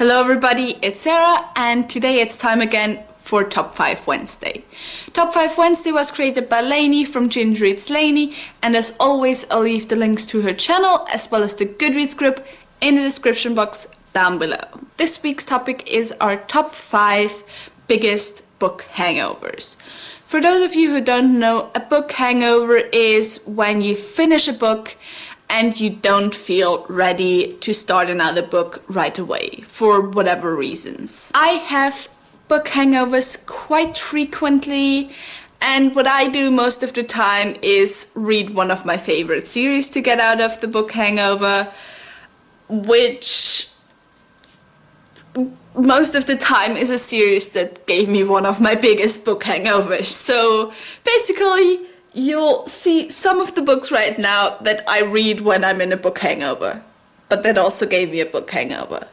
Hello everybody, it's Sarah and today it's time again for Top 5 Wednesday. Top 5 Wednesday was created by Lainey from Ginger Eats Lainey, and as always I'll leave the links to her channel as well as the Goodreads group in the description box down below. This week's topic is our top 5 biggest book hangovers. For those of you who don't know, a book hangover is when you finish a book and you don't feel ready to start another book right away, for whatever reasons. I have book hangovers quite frequently, and what I do most of the time is read one of my favorite series to get out of the book hangover, which most of the time is a series that gave me one of my biggest book hangovers. So basically, you'll see some of the books right now that I read when I'm in a book hangover, but that also gave me a book hangover.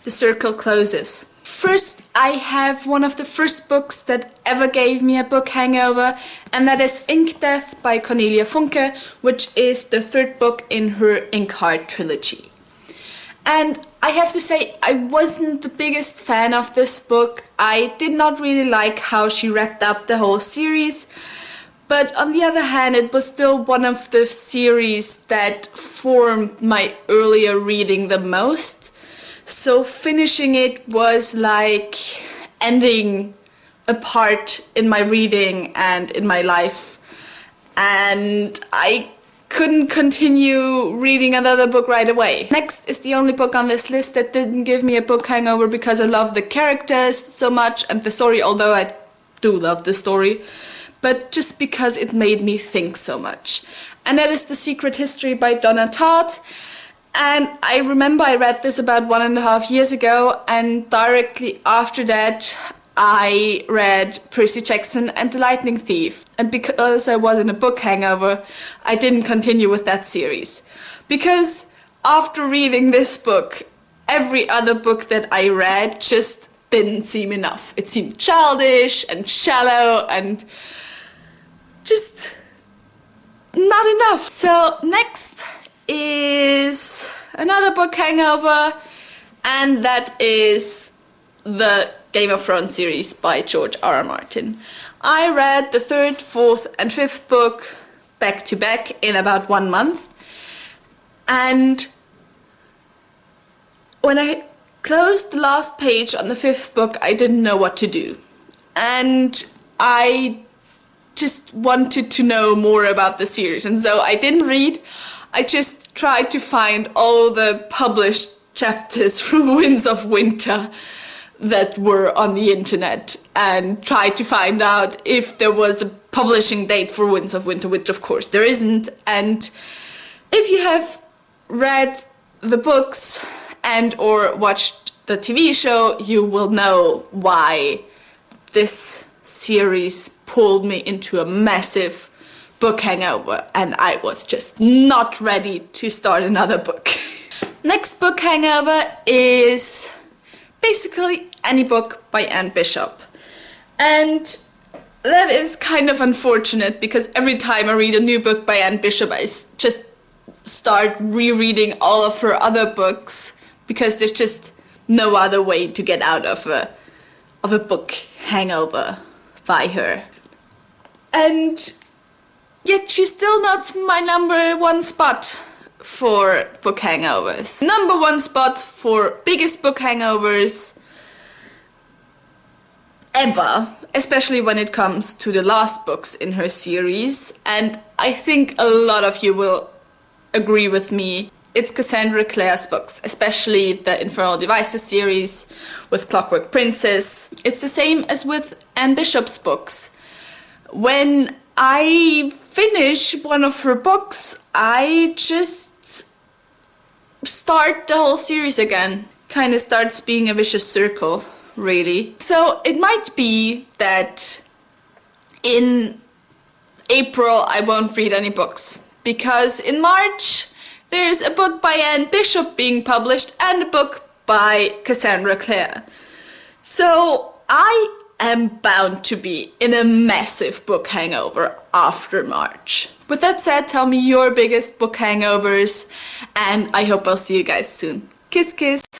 The circle closes. First, I have one of the first books that ever gave me a book hangover, and that is Ink Death by Cornelia Funke, which is the third book in her Ink Heart trilogy. And I have to say, I wasn't the biggest fan of this book. I did not really like how she wrapped up the whole series. But on the other hand, it was still one of the series that formed my earlier reading the most. So finishing it was like ending a part in my reading and in my life. And I couldn't continue reading another book right away. Next is the only book on this list that didn't give me a book hangover because I love the characters so much and the story, although I do love the story, but just because it made me think so much. And that is The Secret History by Donna Tartt. And I remember I read this about 1.5 years ago, and directly after that I read Percy Jackson and the Lightning Thief. And because I was in a book hangover, I didn't continue with that series. Because after reading this book, every other book that I read just didn't seem enough. It seemed childish and shallow and just not enough. So next is another book hangover, and that is the Game of Thrones series by George R.R. Martin. I read the third, fourth and fifth book back to back in about 1 month, and when I closed the last page on the fifth book, I didn't know what to do, and I just wanted to know more about the series, and so I didn't read. I just tried to find all the published chapters from Winds of Winter that were on the internet and tried to find out if there was a publishing date for Winds of Winter, which of course there isn't. And if you have read the books and or watched the TV show, you will know why this series pulled me into a massive book hangover, and I was just not ready to start another book. Next book hangover is basically any book by Anne Bishop. And that is kind of unfortunate because every time I read a new book by Anne Bishop, I just start rereading all of her other books because there's just no other way to get out of a book hangover by her. And yet she's still not my number one spot for book hangovers. Number one spot for biggest book hangovers ever, especially when it comes to the last books in her series, and I think a lot of you will agree with me. It's Cassandra Clare's books, especially the Infernal Devices series with Clockwork Princess. It's the same as with Anne Bishop's books. When I finish one of her books, I just start the whole series again. Kind of starts being a vicious circle, really. So it might be that in April I won't read any books, because in March there's a book by Anne Bishop being published and a book by Cassandra Clare. So I am bound to be in a massive book hangover after March. With that said, tell me your biggest book hangovers, and I hope I'll see you guys soon. Kiss kiss!